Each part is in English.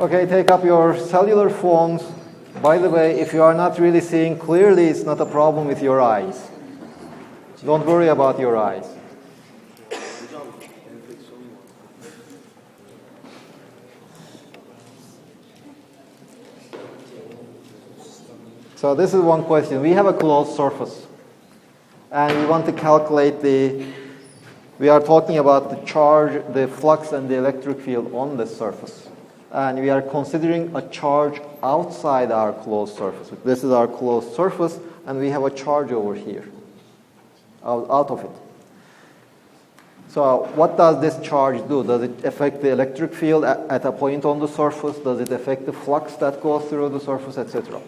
Okay, take up your cellular phones. By the way, if you are not really seeing clearly, it's not a problem with your eyes. Don't worry about your eyes. So this is one question. We have a closed surface, and we want to calculate we are talking about the charge, the flux, and the electric field on the surface. And we are considering a charge outside our closed surface. This is our closed surface, and we have a charge over here, out of it. So what does this charge do? Does it affect the electric field at a point on the surface? Does it affect the flux that goes through the surface, etc.?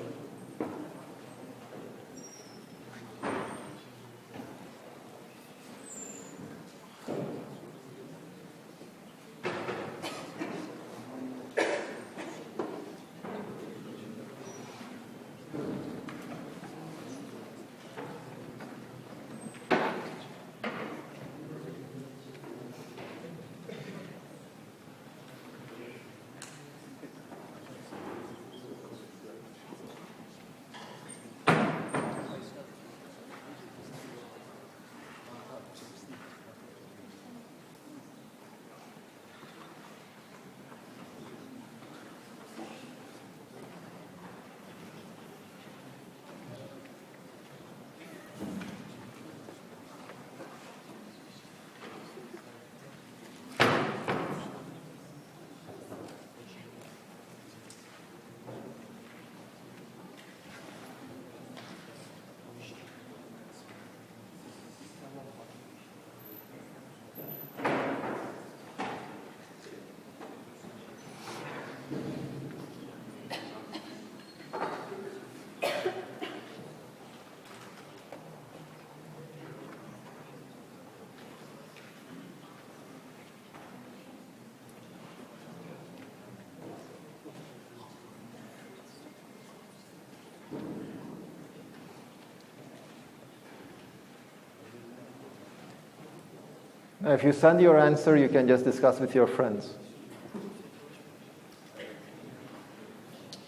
If you send your answer, you can just discuss with your friends.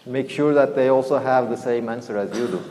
Make sure that they also have the same answer as you do.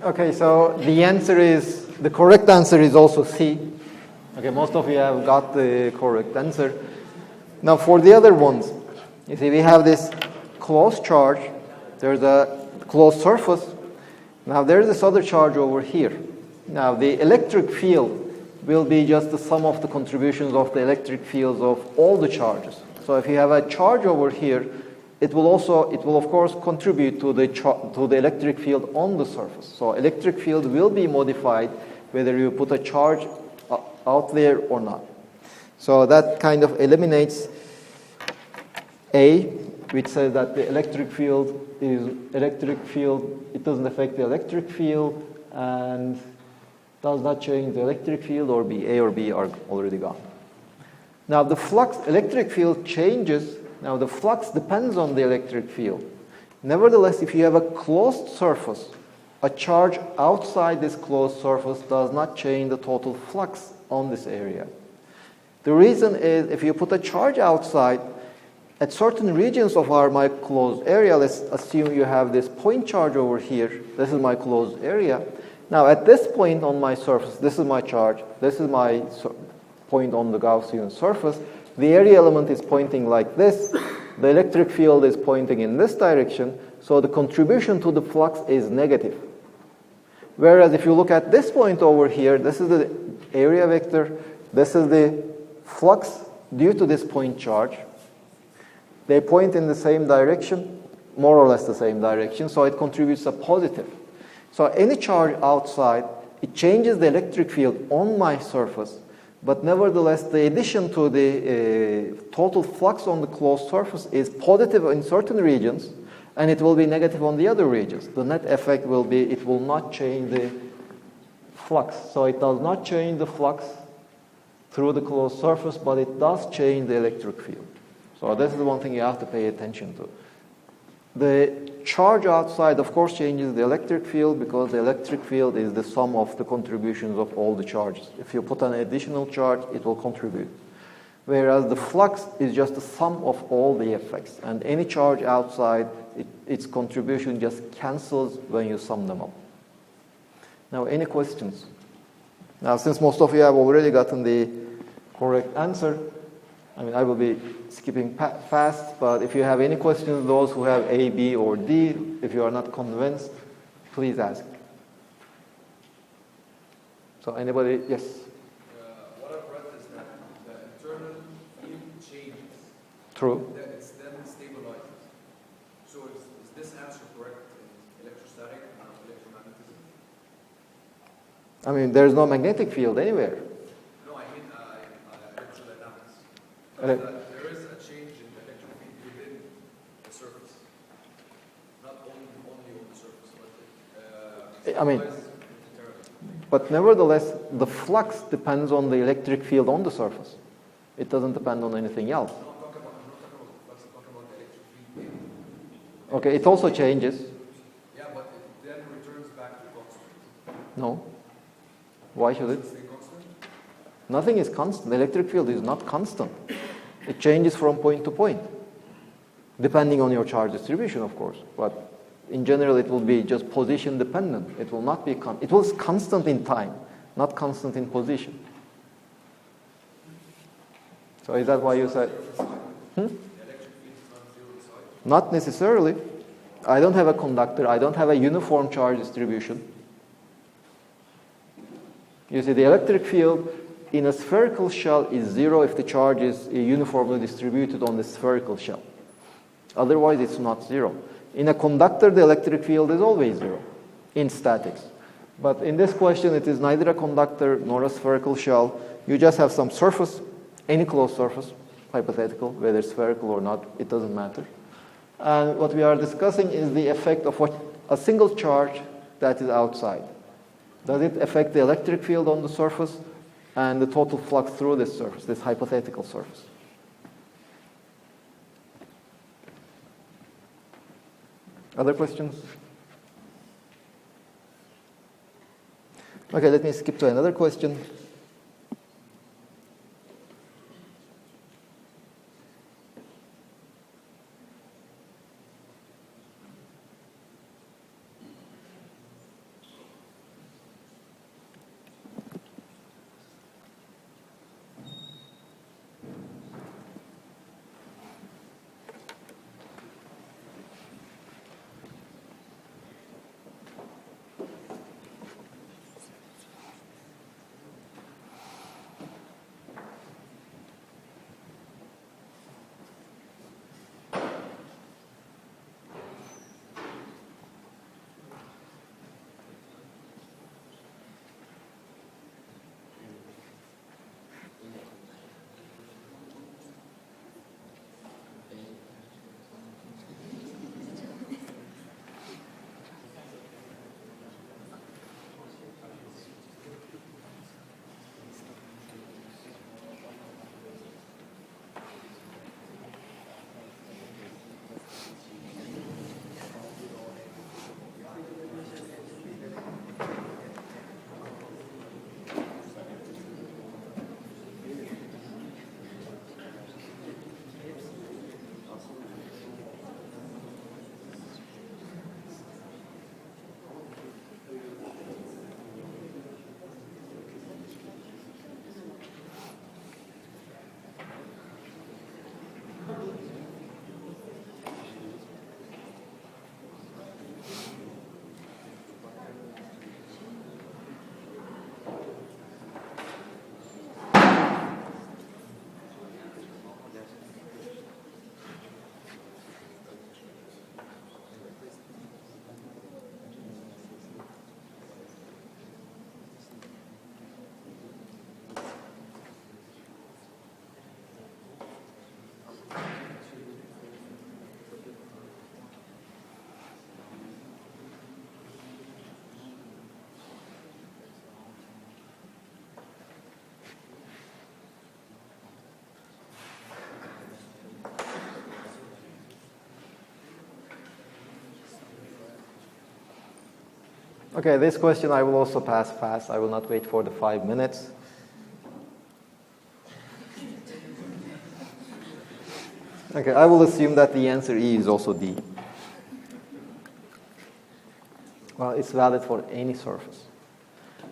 Okay, so the correct answer is also C. Okay, most of you have got the correct answer. Now for the other ones, you see we have this closed charge, there's a closed surface. Now there's this other charge over here. Now the electric field will be just the sum of the contributions of the electric fields of all the charges. So if you have a charge over here, it will of course contribute to the electric field on the surface. So electric field will be modified whether you put a charge out there or not. So that kind of eliminates A, which says that the electric field, it doesn't affect the electric field and does not change the electric field, or B. A or B are already gone. Now the electric field changes. Now the flux depends on the electric field. Nevertheless, if you have a closed surface, a charge outside this closed surface does not change the total flux on this area. The reason is if you put a charge outside, at certain regions of my closed area, let's assume you have this point charge over here. This is my closed area. Now at this point on my surface, this is my charge, this is my point on the Gaussian surface, the area element is pointing like this, the electric field is pointing in this direction, so the contribution to the flux is negative. Whereas if you look at this point over here, this is the area vector, this is the flux due to this point charge. They point in the same direction, more or less the same direction, so it contributes a positive. So any charge outside, it changes the electric field on my surface, but nevertheless the addition to the total flux on the closed surface is positive in certain regions, and it will be negative on the other regions. The net effect will be, it will not change the flux. So it does not change the flux through the closed surface, but it does change the electric field. So this is the one thing you have to pay attention to. The charge outside, of course, changes the electric field because the electric field is the sum of the contributions of all the charges. If you put an additional charge, it will contribute. Whereas the flux is just the sum of all the effects. And any charge outside, its contribution just cancels when you sum them up. Now, any questions? Now, since most of you have already gotten the correct answer, I will be skipping fast, but if you have any questions, those who have A, B, or D, if you are not convinced, please ask. So anybody? Yes? What I've read is that the internal field changes. True. It's then stabilizes. So is this answer correct in electrostatic and electromagnetism? There's no magnetic field anywhere. No, I mean electrodynamics. Ele- There is a change in the electric field within the surface. Not only on the surface, but But nevertheless, the flux depends on the electric field on the surface. It doesn't depend on anything else. I'm not talking about the flux, I'm talking about the electric field within. Okay, it also changes. Yeah, but it then returns back to constant. No. Why should it? Does it stay constant? Nothing is constant. The electric field is not constant. It changes from point to point, depending on your charge distribution, of course. But in general, it will be just position dependent. It will not be it was constant in time, not constant in position. So is that why you said? Not necessarily. I don't have a conductor. I don't have a uniform charge distribution. You see, the electric field in a spherical shell is zero if the charge is uniformly distributed on the spherical shell. Otherwise, it's not zero. In a conductor, the electric field is always zero in statics. But in this question, it is neither a conductor nor a spherical shell. You just have some surface, any closed surface, hypothetical, whether spherical or not, it doesn't matter. And what we are discussing is the effect of a single charge that is outside. Does it affect the electric field on the surface and the total flux through this surface, this hypothetical surface? Other questions? Okay, let me skip to another question. Okay, this question I will also pass fast. I will not wait for the 5 minutes. Okay, I will assume that the answer E is also D. Well, it's valid for any surface.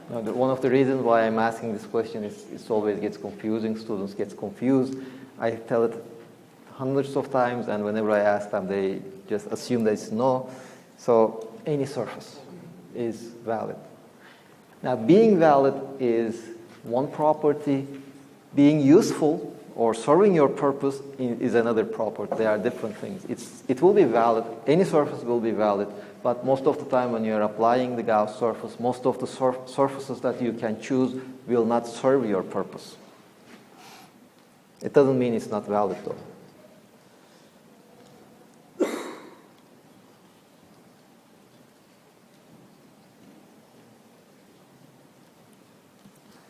Now, one of the reasons why I'm asking this question is it always gets confusing. Students get confused. I tell it hundreds of times, and whenever I ask them, they just assume that it's no. So any surface is valid. Now, being valid is one property. Being useful or serving your purpose is another property. They are different things. It will be valid. Any surface will be valid. But most of the time when you're applying the Gauss surface, most of the surfaces that you can choose will not serve your purpose. It doesn't mean it's not valid, though.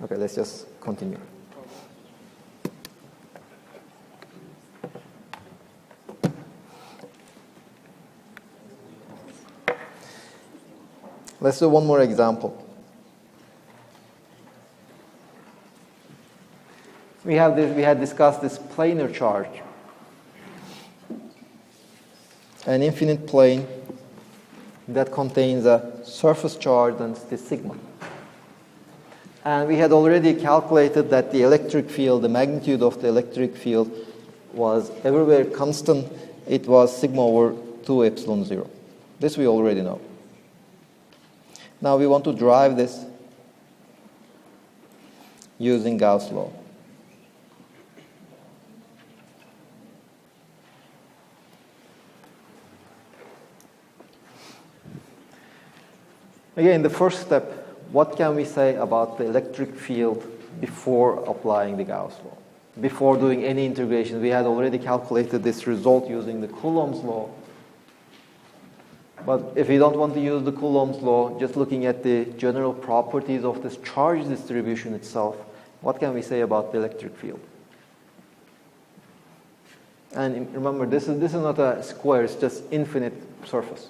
Okay, let's just continue. Let's do one more example. We had discussed this planar charge. An infinite plane that contains a surface charge density sigma. And we had already calculated that the electric field, the magnitude of the electric field was everywhere constant. It was sigma over 2 epsilon 0. This we already know. Now we want to drive this using Gauss law. Again, the first step, what can we say about the electric field before applying the Gauss law? Before doing any integration, we had already calculated this result using the Coulomb's law. But if you don't want to use the Coulomb's law, just looking at the general properties of this charge distribution itself, what can we say about the electric field? And remember, this is not a square, it's just infinite surface.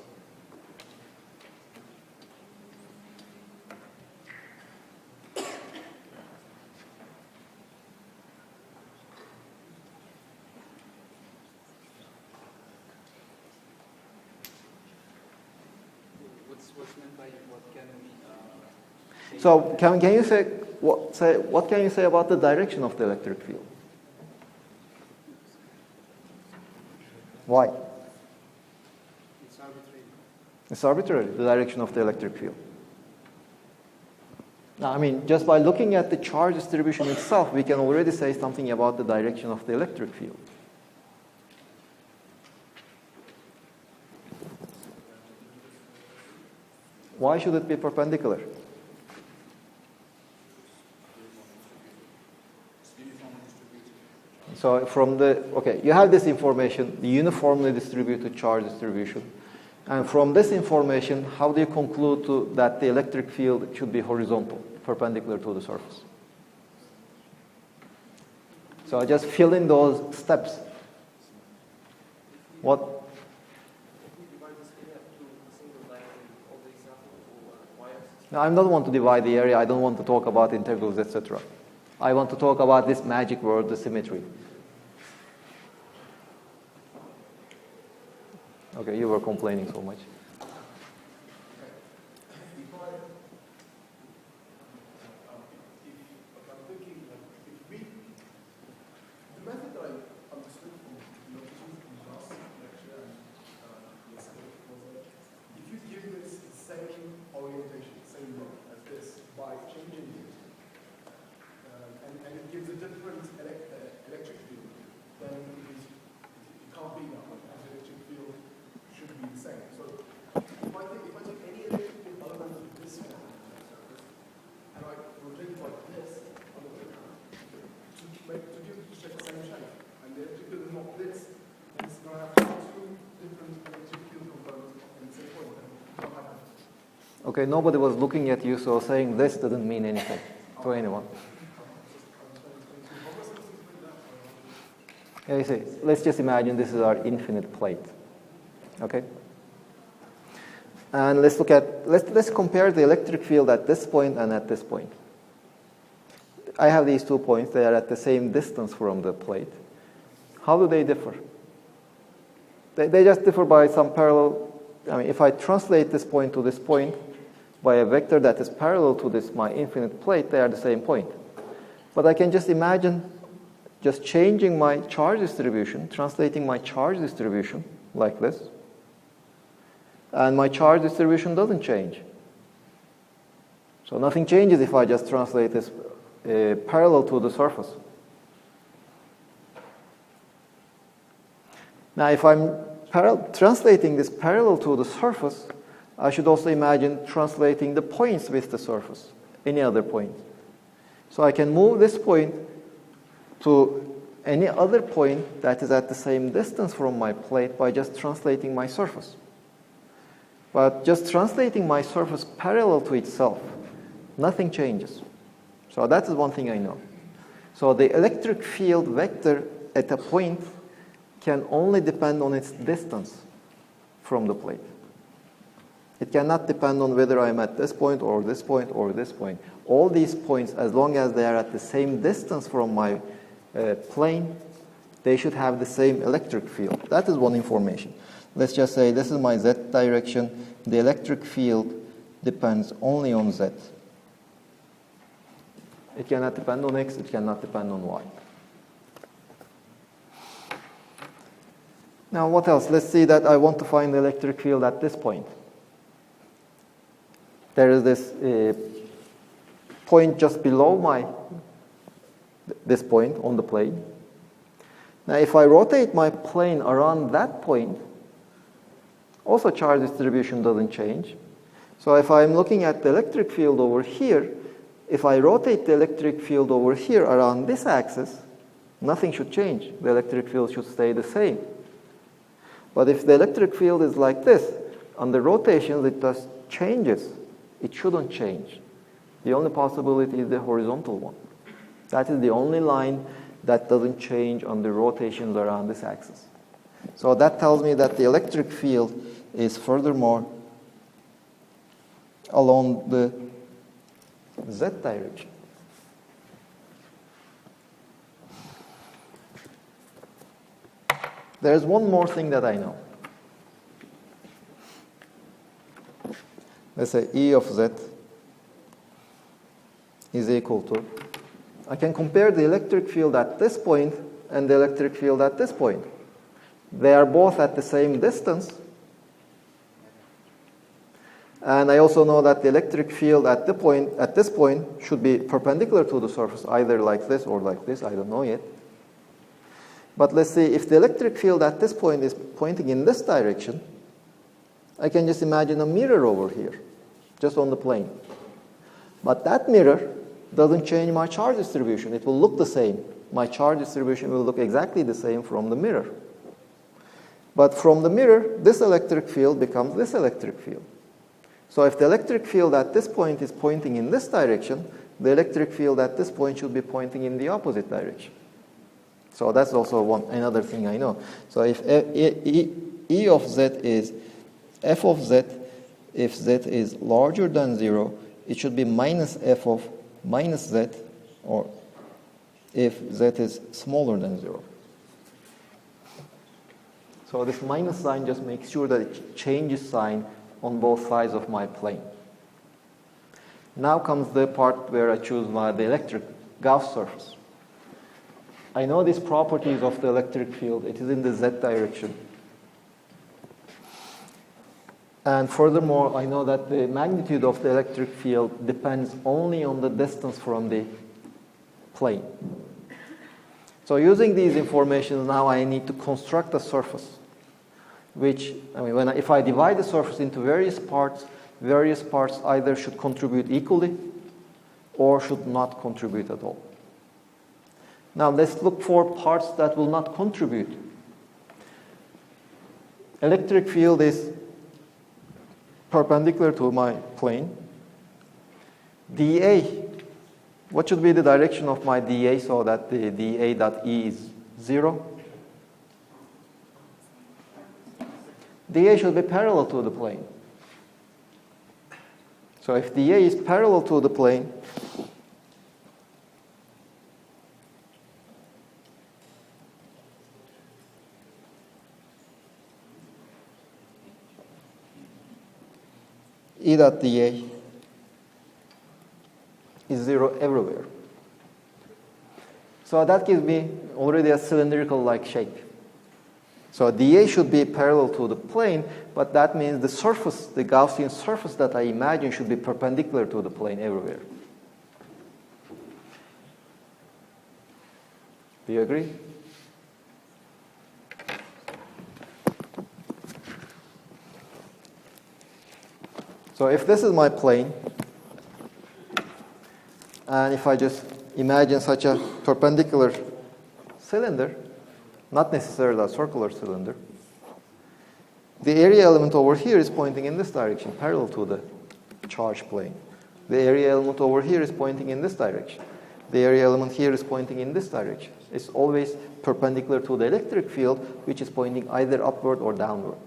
So can you say what can you say about the direction of the electric field? Why? It's arbitrary. It's arbitrary, the direction of the electric field. Now, I mean, just by looking at the charge distribution itself, we can already say something about the direction of the electric field. Why should it be perpendicular? So you have this information, the uniformly distributed charge distribution. And from this information, how do you conclude that the electric field should be horizontal, perpendicular to the surface? So I just fill in those steps. What? No, I don't want to divide the area. I don't want to talk about integrals, etc. I want to talk about this magic word, the symmetry. Okay, you were complaining so much. Okay, nobody was looking at you, so saying this doesn't mean anything to anyone. Yeah, you see, let's just imagine this is our infinite plate. Okay? And let's compare the electric field at this point and at this point. I have these 2 points. They are at the same distance from the plate. How do they differ? They just differ by some parallel. I mean, if I translate this point to this point by a vector that is parallel to this, my infinite plate, they are the same point. But I can just imagine just changing my charge distribution, translating my charge distribution like this. And my charge distribution doesn't change. So nothing changes if I just translate this parallel to the surface. Now, if I'm translating this parallel to the surface, I should also imagine translating the points with the surface, any other point. So I can move this point to any other point that is at the same distance from my plate by just translating my surface. But just translating my surface parallel to itself, nothing changes. So that is one thing I know. So the electric field vector at a point can only depend on its distance from the plate. It cannot depend on whether I'm at this point or this point or this point. All these points, as long as they are at the same distance from my plane, they should have the same electric field. That is one information. Let's just say this is my z direction. The electric field depends only on z. It cannot depend on x, it cannot depend on y. Now what else? Let's see that I want to find the electric field at this point. There is this point just below this point on the plane. Now if I rotate my plane around that point, also charge distribution doesn't change. So if I'm looking at the electric field over here, if I rotate the electric field over here around this axis, nothing should change. The electric field should stay the same. But if the electric field is like this, under rotations it just changes. It shouldn't change. The only possibility is the horizontal one. That is the only line that doesn't change under rotations around this axis. So that tells me that the electric field is furthermore along the z direction. There is one more thing that I know. Let's say E of z is equal to, I can compare the electric field at this point and the electric field at this point. They are both at the same distance. And I also know that the electric field at this point should be perpendicular to the surface, either like this or like this, I don't know yet. But let's see, if the electric field at this point is pointing in this direction, I can just imagine a mirror over here, just on the plane. But that mirror doesn't change my charge distribution. It will look the same. My charge distribution will look exactly the same from the mirror. But from the mirror, this electric field becomes this electric field. So if the electric field at this point is pointing in this direction, the electric field at this point should be pointing in the opposite direction. So that's also another thing I know. So if E of z is f of z, if z is larger than 0, it should be minus f of minus z, or if z is smaller than 0. So this minus sign just makes sure that it changes sign on both sides of my plane. Now comes the part where I choose the electric Gauss surface. I know these properties of the electric field. It is in the z direction. And furthermore, I know that the magnitude of the electric field depends only on the distance from the plane. So using these information, now I need to construct a surface, which, if I divide the surface into various parts either should contribute equally or should not contribute at all. Now let's look for parts that will not contribute. Electric field is perpendicular to my plane. dA, what should be the direction of my dA so that the dA dot E is 0? dA should be parallel to the plane. So if dA is parallel to the plane, E dot dA is 0 everywhere. So that gives me already a cylindrical-like shape. So dA should be parallel to the plane, but that means the surface, the Gaussian surface that I imagine should be perpendicular to the plane everywhere. Do you agree? So if this is my plane, and if I just imagine such a perpendicular cylinder, not necessarily a circular cylinder, the area element over here is pointing in this direction, parallel to the charge plane. The area element over here is pointing in this direction. The area element here is pointing in this direction. It's always perpendicular to the electric field, which is pointing either upward or downward.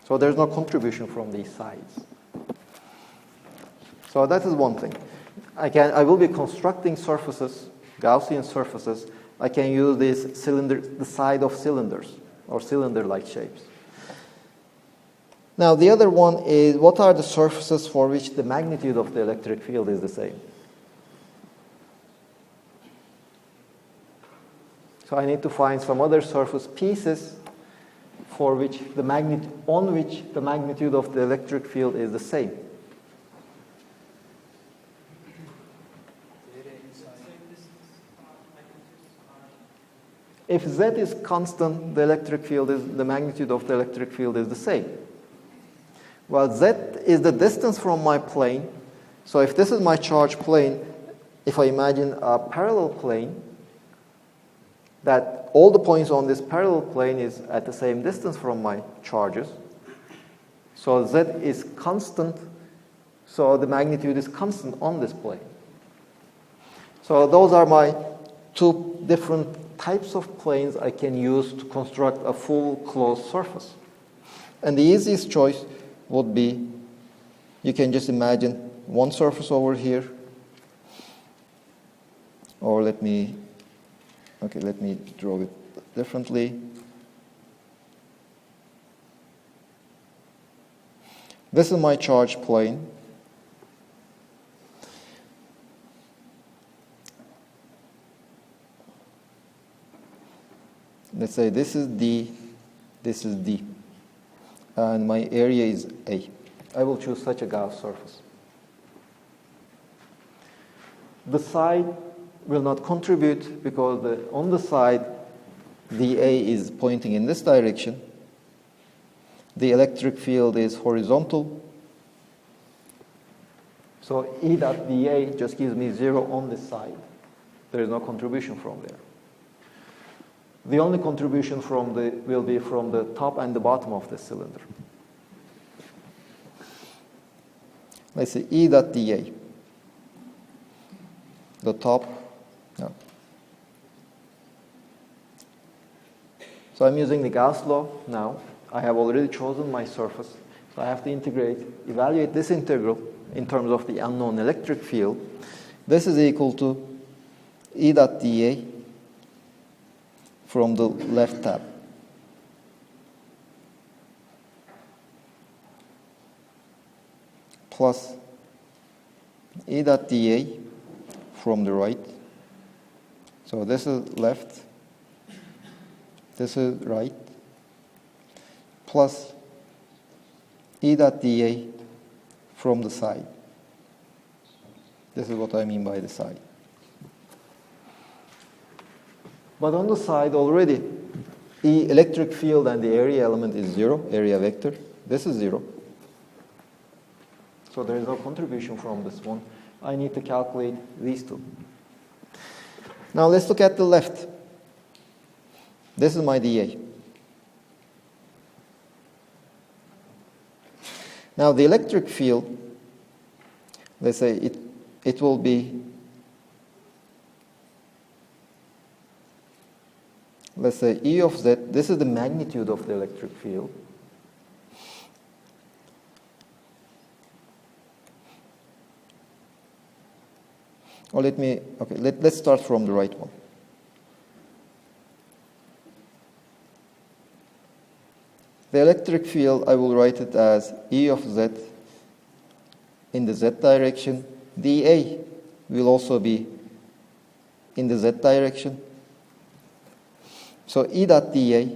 So there's no contribution from these sides. So that is one thing. I will be constructing surfaces, Gaussian surfaces. I can use this cylinder, the side of cylinders or cylinder-like shapes. Now the other one is, what are the surfaces for which the magnitude of the electric field is the same? So I need to find some other surface pieces for which the magnitude of the electric field is the same. If Z is constant, the magnitude of the electric field is the same. Well, Z is the distance from my plane. So if this is my charge plane, if I imagine a parallel plane, that all the points on this parallel plane is at the same distance from my charges. So Z is constant, so the magnitude is constant on this plane. So those are my two different types of planes I can use to construct a full closed surface. And the easiest choice would be, you can just imagine one surface over here, or let me draw it differently. This is my charge plane. Let's say this is D, this is D, and my area is A. I will choose such a Gauss surface. The side will not contribute because on the side, dA is pointing in this direction. The electric field is horizontal. So E dot dA just gives me 0 on this side. There is no contribution from there. The only contribution will be from the top and the bottom of the cylinder. Let's say E dot dA. The top, no. So I'm using the Gauss law now. I have already chosen my surface. So I have to evaluate this integral in terms of the unknown electric field. This is equal to E dot dA from the left tab. Plus E dot dA from the right. So this is left, this is right, plus E dot dA from the side. This is what I mean by the side. But on the side already, E electric field and the area element is 0, area vector. This is 0. So there is no contribution from this one. I need to calculate these two. Now let's look at the left. This is my dA. Now the electric field, let's say it will be, let's say E of Z, this is the magnitude of the electric field. Or let's start from the right one. The electric field, I will write it as E of Z in the Z direction. dA will also be in the Z direction. So E dot dA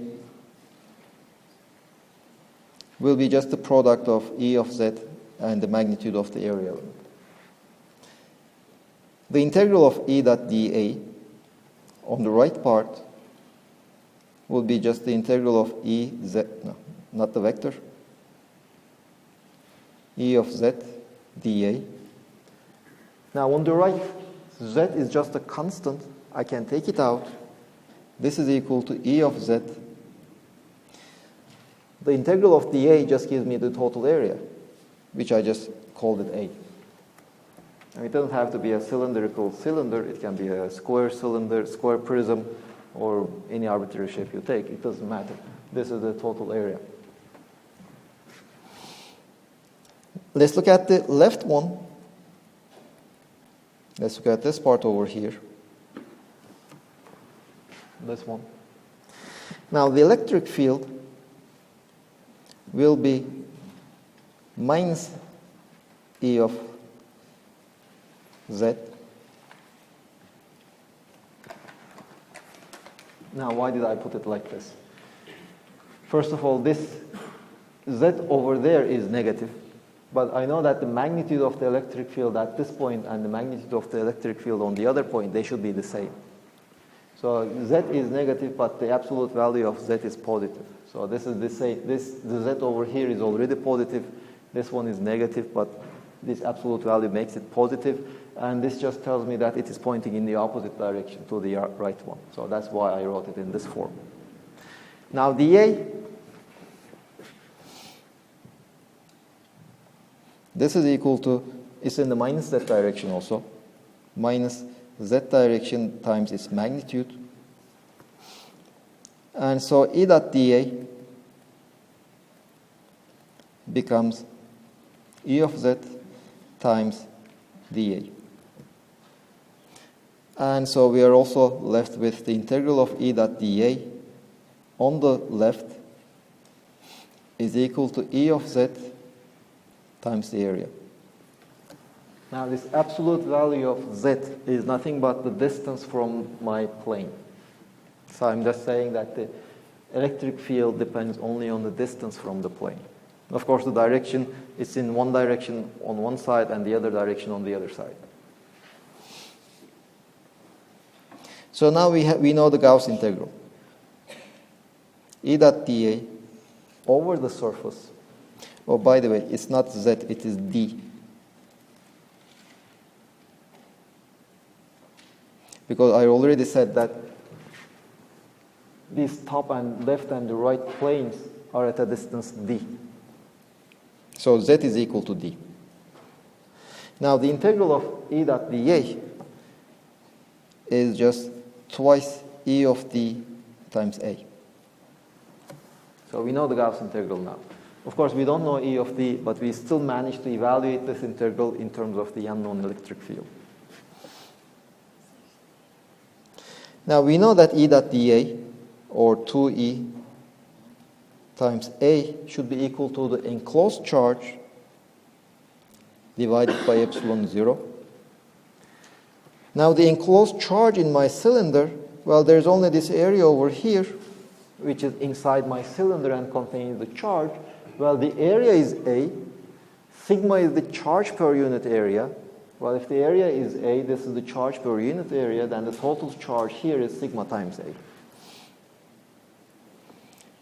will be just the product of E of Z and the magnitude of the area element. The integral of E dot dA on the right part will be just the integral of E Z, no, not the vector, E of Z dA. Now on the right, Z is just a constant. I can take it out. This is equal to E of Z. The integral of dA just gives me the total area, which I just called it A. And it doesn't have to be a cylindrical cylinder. It can be a square cylinder, square prism, or any arbitrary shape you take. It doesn't matter. This is the total area. Let's look at the left one. Let's look at this part over here. This one. Now the electric field will be minus E of Z. Now why did I put it like this? First of all, this Z over there is negative. But I know that the magnitude of the electric field at this point and the magnitude of the electric field on the other point, they should be the same. So Z is negative, but the absolute value of Z is positive. So this is the Z over here is already positive. This one is negative, but this absolute value makes it positive. And this just tells me that it is pointing in the opposite direction to the right one. So that's why I wrote it in this form. Now dA, this is equal to, it's in the minus Z direction also, minus Z direction times its magnitude. And so E dot dA becomes E of Z times dA. And so we are also left with the integral of E dot dA on the left is equal to E of Z times the area. Now this absolute value of Z is nothing but the distance from my plane. So I'm just saying that the electric field depends only on the distance from the plane. Of course, the direction is in one direction on one side and the other direction on the other side. So now we know the Gauss integral. E dot dA over the surface. Oh, by the way, it's not Z, it is D. Because I already said that these top and left and the right planes are at a distance D. So Z is equal to D. Now the integral of E dot dA is just twice E of D times A. So we know the Gauss integral now. Of course, we don't know E of D, but we still managed to evaluate this integral in terms of the unknown electric field. Now we know that E dot dA, or 2E times A, should be equal to the enclosed charge divided by epsilon 0. Now the enclosed charge in my cylinder, well, there's only this area over here, which is inside my cylinder and contains the charge. Well, the area is A. Sigma is the charge per unit area. Well, if the area is A, this is the charge per unit area, then the total charge here is sigma times A.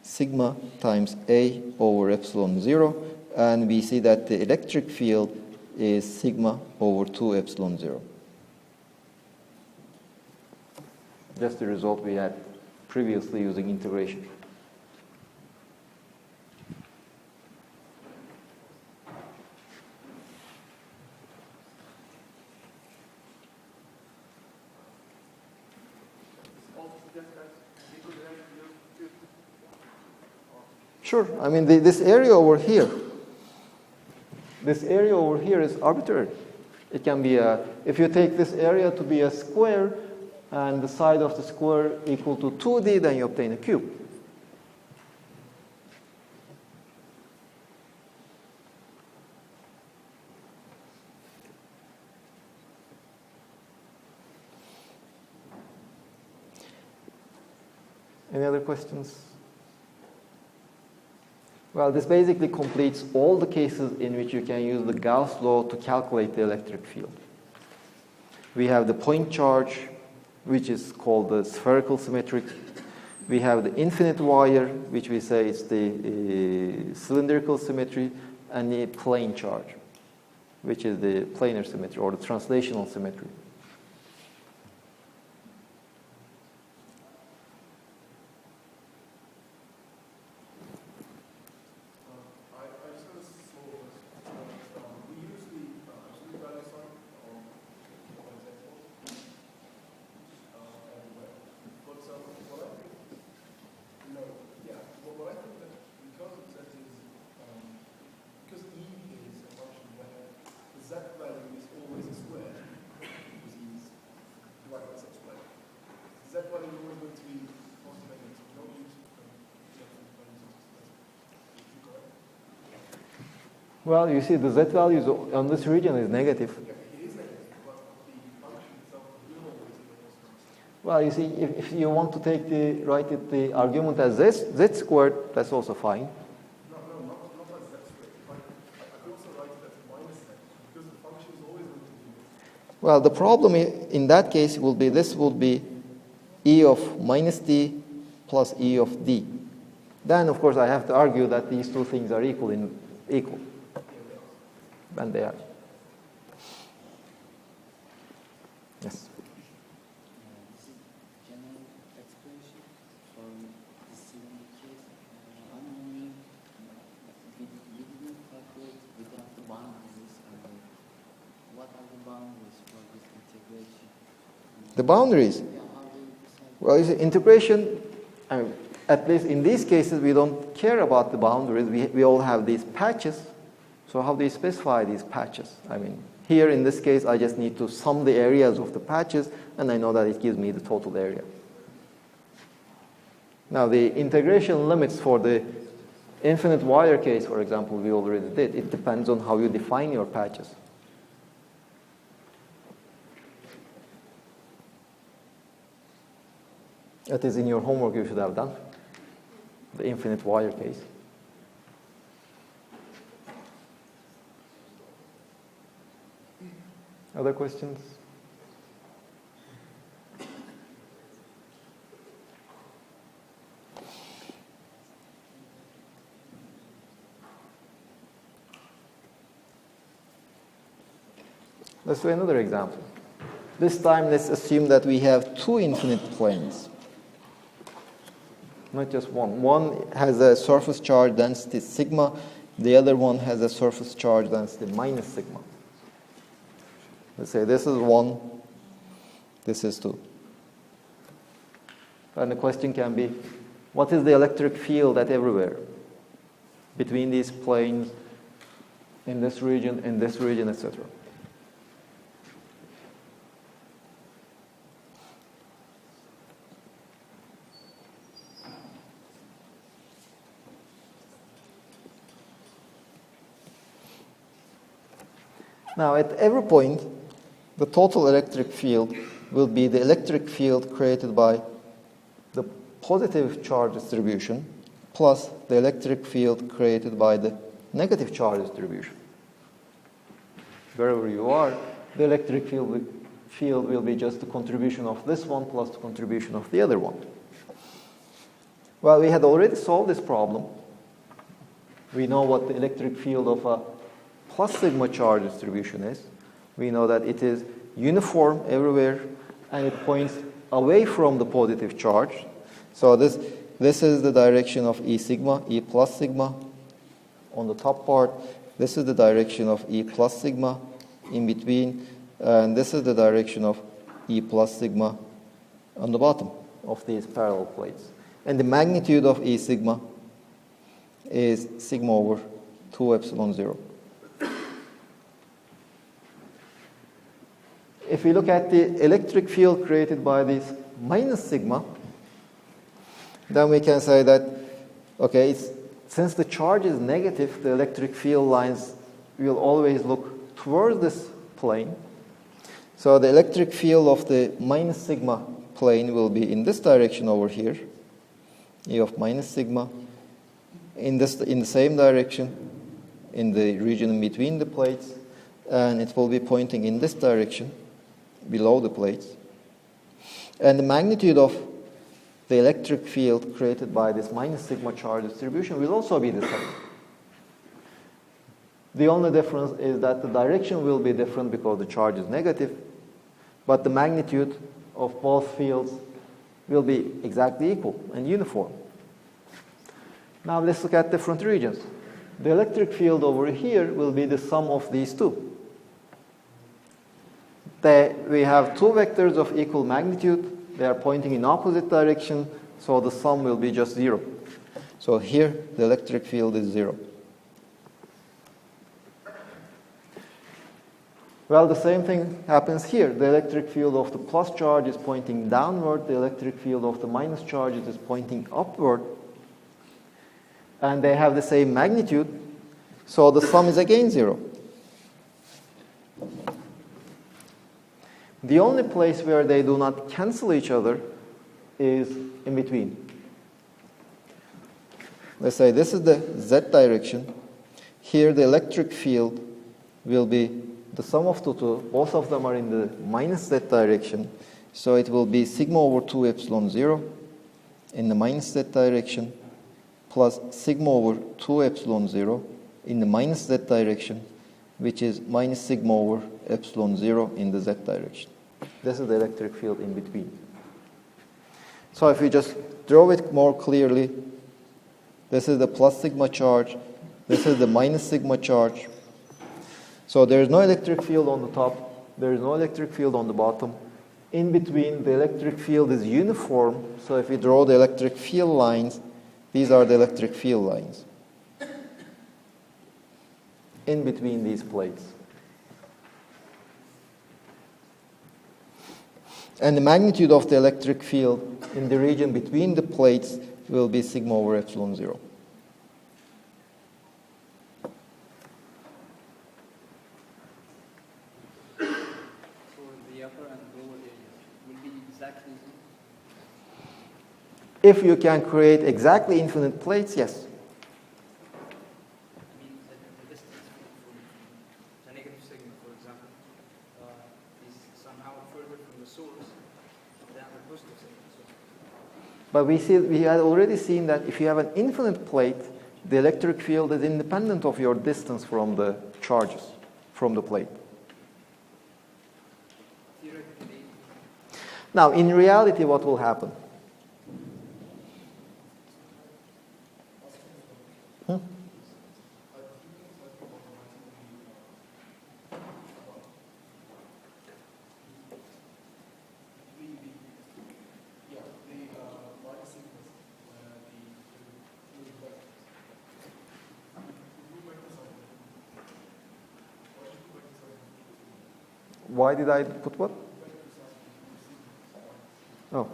Sigma times A over epsilon 0, and we see that the electric field is sigma over 2 epsilon 0. That's the result we had previously using integration. Sure. I mean, this area over here is arbitrary. It can be if you take this area to be a square and the side of the square equal to 2D, then you obtain a cube. Any other questions? Well, this basically completes all the cases in which you can use the Gauss law to calculate the electric field. We have the point charge, which is called the spherical symmetric. We have the infinite wire, which we say is the cylindrical symmetry, and the plane charge, which is the planar symmetry or the translational symmetry. Well, you see, the z values on this region is negative. Well, you see, if you want to take write it the argument as z squared, that's also fine. No, not as z squared. I could also write it as minus z, because the function is always going to be. Well, the problem in that case will be this will be e of minus d plus e of d. Then, of course, I have to argue that these two things are equal. And they are. Yes. General expression for the cylinder case. I'm wondering, we didn't calculate without the boundaries. What are the boundaries for this integration? The boundaries? Yeah, how do you decide? Well, you see, integration, at least in these cases, we don't care about the boundaries. We all have these patches. So how do you specify these patches? Here in this case, I just need to sum the areas of the patches, and I know that it gives me the total area. Now, the integration limits for the infinite wire case, for example, we already did. It depends on how you define your patches. That is in your homework you should have done, the infinite wire case. Other questions? Let's do another example. This time, let's assume that we have two infinite planes, not just one. One has a surface charge density sigma. The other one has a surface charge density minus sigma. Let's say this is 1, this is 2. And the question can be, what is the electric field at everywhere between these planes, in this region, etc.? Now, at every point, the total electric field will be the electric field created by the positive charge distribution plus the electric field created by the negative charge distribution. Wherever you are, the electric field will be just the contribution of this one plus the contribution of the other one. Well, we had already solved this problem. We know what the electric field of a plus sigma charge distribution is. We know that it is uniform everywhere and it points away from the positive charge. So this is the direction of E sigma, E plus sigma on the top part. This is the direction of E plus sigma in between. And this is the direction of E plus sigma on the bottom of these parallel plates. And the magnitude of E sigma is sigma over 2 epsilon 0. if we look at the electric field created by this minus sigma, then we can say that, okay, since the charge is negative, the electric field lines will always look towards this plane. So the electric field of the minus sigma plane will be in this direction over here, E of minus sigma, in the same direction, in the region in between the plates, and it will be pointing in this direction, below the plates. And the magnitude of the electric field created by this minus sigma charge distribution will also be the same. The only difference is that the direction will be different because the charge is negative, but the magnitude of both fields will be exactly equal and uniform. Now let's look at different regions. The electric field over here will be the sum of these two. We have two vectors of equal magnitude. They are pointing in opposite direction, so the sum will be just 0. So here the electric field is 0. Well, the same thing happens here. The electric field of the plus charge is pointing downward. The electric field of the minus charge is pointing upward. And they have the same magnitude, so the sum is again 0. The only place where they do not cancel each other is in between. Let's say this is the z direction. Here the electric field will be the sum of the two. Both of them are in the minus z direction. So it will be sigma over 2 epsilon 0 in the minus z direction plus sigma over 2 epsilon 0 in the minus z direction, which is minus sigma over epsilon 0 in the z direction. This is the electric field in between. So if we just draw it more clearly, this is the plus sigma charge, this is the minus sigma charge. So there is no electric field on the top, there is no electric field on the bottom. In between, the electric field is uniform, so if we draw the electric field lines, these are the electric field lines in between these plates. And the magnitude of the electric field in the region between the plates will be sigma over epsilon 0. So the upper and lower areas will be exactly. If you can create exactly infinite plates, yes. I mean, the distance from the negative sigma, for example, is somehow further from the source than the positive sigma. But we had already seen that if you have an infinite plate, the electric field is independent of your distance from the charges from the plate. Theoretically. Now, in reality, what will happen? Why did I put what? Oh.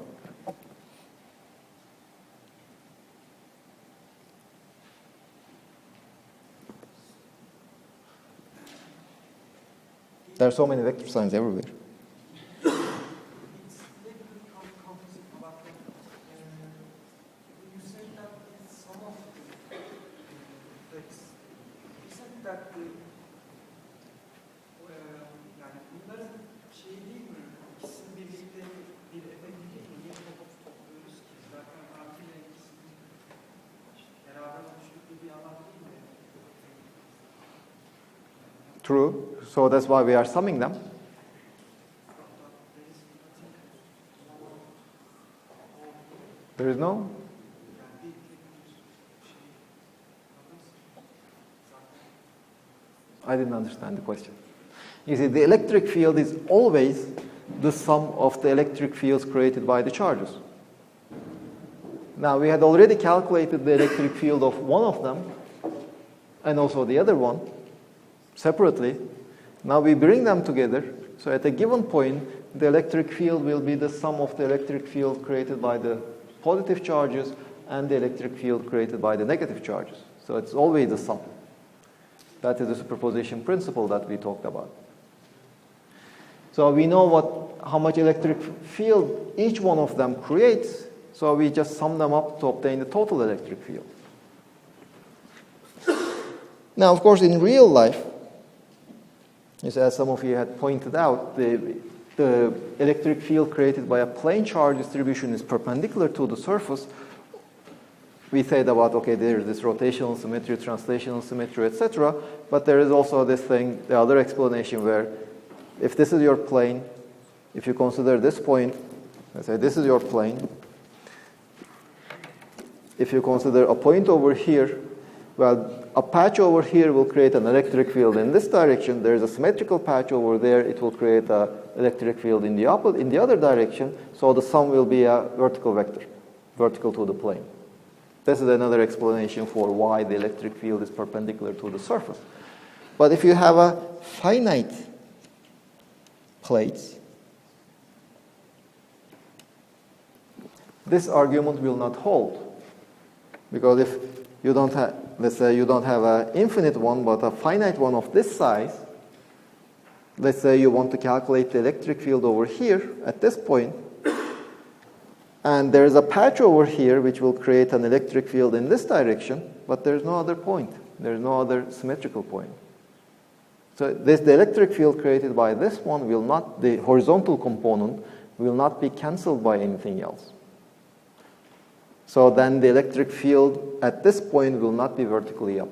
There are so many vector signs everywhere. It's a little bit confusing about that. You said that some of the text, you said that yani bunların şey değil mi? İkisini birlikte bir efekt değil mi? Niye topluyoruz ki? Zaten artı ile ikisini beraber oluşturduğu bir alan değil mi? True. So that's why we are summing them. There is no? I didn't understand the question. You see, the electric field is always the sum of the electric fields created by the charges. Now, we had already calculated the electric field of one of them and also the other one separately. Now we bring them together So at a given point, the electric field will be the sum of the electric field created by the positive charges and the electric field created by the negative charges. So it's always the sum. That is the superposition principle that we talked about. So we know how much electric field each one of them creates, so we just sum them up to obtain the total electric field. Now, of course, in real life, as some of you had pointed out, the electric field created by a plane charge distribution is perpendicular to the surface. We said about, okay, there's this rotational symmetry, translational symmetry, etc. But there is also this thing, the other explanation where if this is your plane, if you consider this point, let's say this is your plane. If you consider a point over here, well, a patch over here will create an electric field in this direction. There's a symmetrical patch over there. It will create an electric field in the other direction. So the sum will be a vertical vector, vertical to the plane. This is another explanation for why the electric field is perpendicular to the surface. But if you have a finite plate, this argument will not hold. Because if you don't have, let's say you don't have an infinite one, but a finite one of this size, let's say you want to calculate the electric field over here at this point, and there's a patch over here which will create an electric field in this direction, but there's no other point. There's no other symmetrical point. So the electric field created by this one will not, the horizontal component will not be cancelled by anything else. So then the electric field at this point will not be vertically up.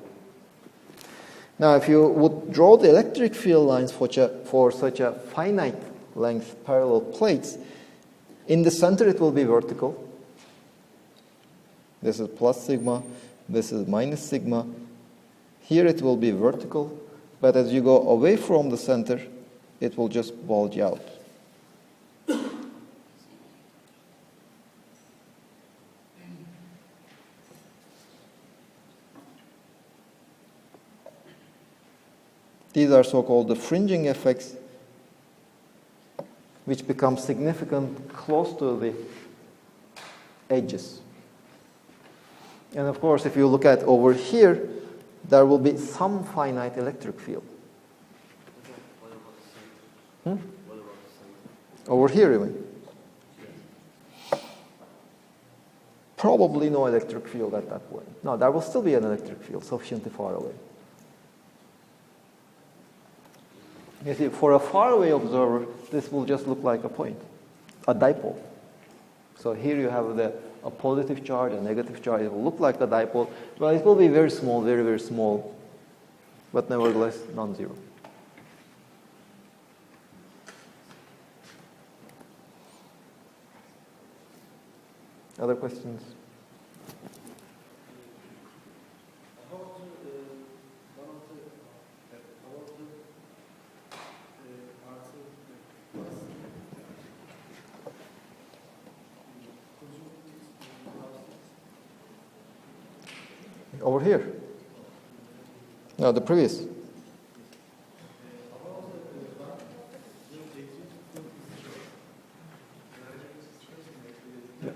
Now, if you would draw the electric field lines for such a finite length parallel plates, in the center it will be vertical. This is plus sigma, this is minus sigma. Here it will be vertical, but as you go away from the center, it will just bulge out. These are so-called the fringing effects, which become significant close to the edges. And of course, if you look at over here, there will be some finite electric field. Over here, even. Probably no electric field at that point. No, there will still be an electric field sufficiently far away. You see, for a faraway observer, this will just look like a point, a dipole. So here you have a positive charge, a negative charge. It will look like a dipole. Well, it will be very small, very, very small, but nevertheless non-zero. Other questions? Over here. No, the previous. Yeah.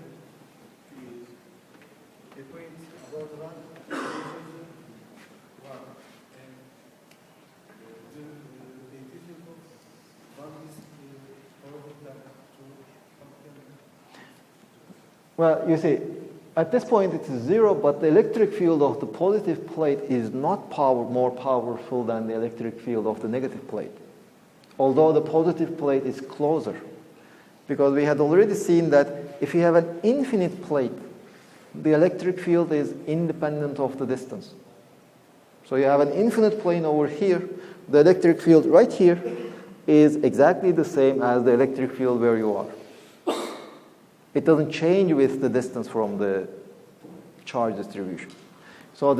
Well, you see, at this point it is zero, but the electric field of the positive plate is not more powerful than the electric field of the negative plate, although the positive plate is closer. Because we had already seen that if you have an infinite plate, the electric field is independent of the distance. So you have an infinite plane over here, the electric field right here is exactly the same as the electric field where you are. It doesn't change with the distance from the charge distribution. So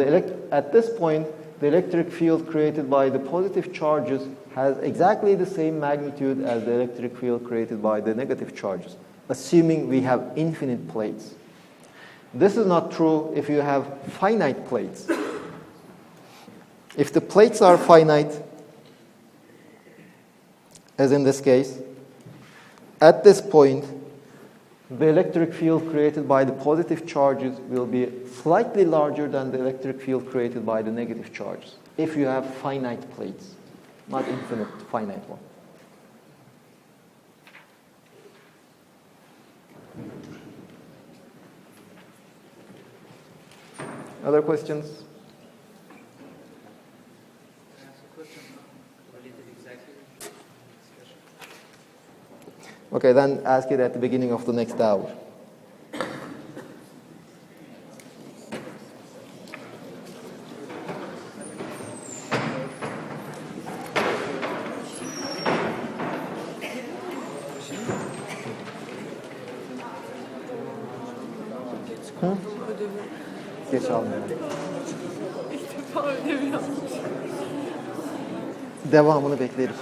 at this point, the electric field created by the positive charges has exactly the same magnitude as the electric field created by the negative charges, assuming we have infinite plates. This is not true if you have finite plates. If the plates are finite, as in this case, at this point, the electric field created by the positive charges will be slightly larger than the electric field created by the negative charges, if you have finite plates, not infinite, finite one. Other questions? Can I ask a question related exactly to this discussion? Okay, then ask it at the beginning of the next hour. Geç almıyorum. İlk defa ödev yaptım. Devamını beklerim.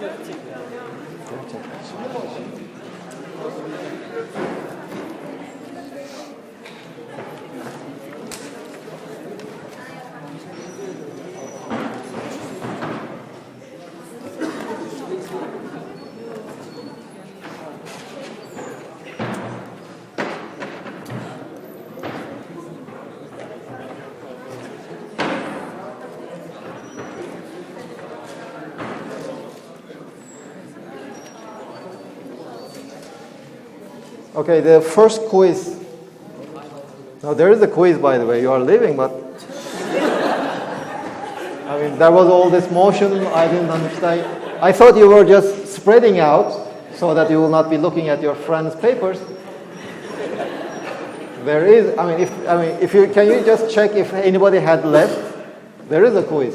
Gerçekten. Gerçekten. Okay, the first quiz. Now, there is a quiz, by the way. You are leaving, but I mean, there was all this motion. I didn't understand. I thought you were just spreading out so that you will not be looking at your friends' papers. There is. If you can you just check if anybody had left? There is a quiz.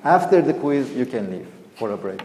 After the quiz, you can leave for a break.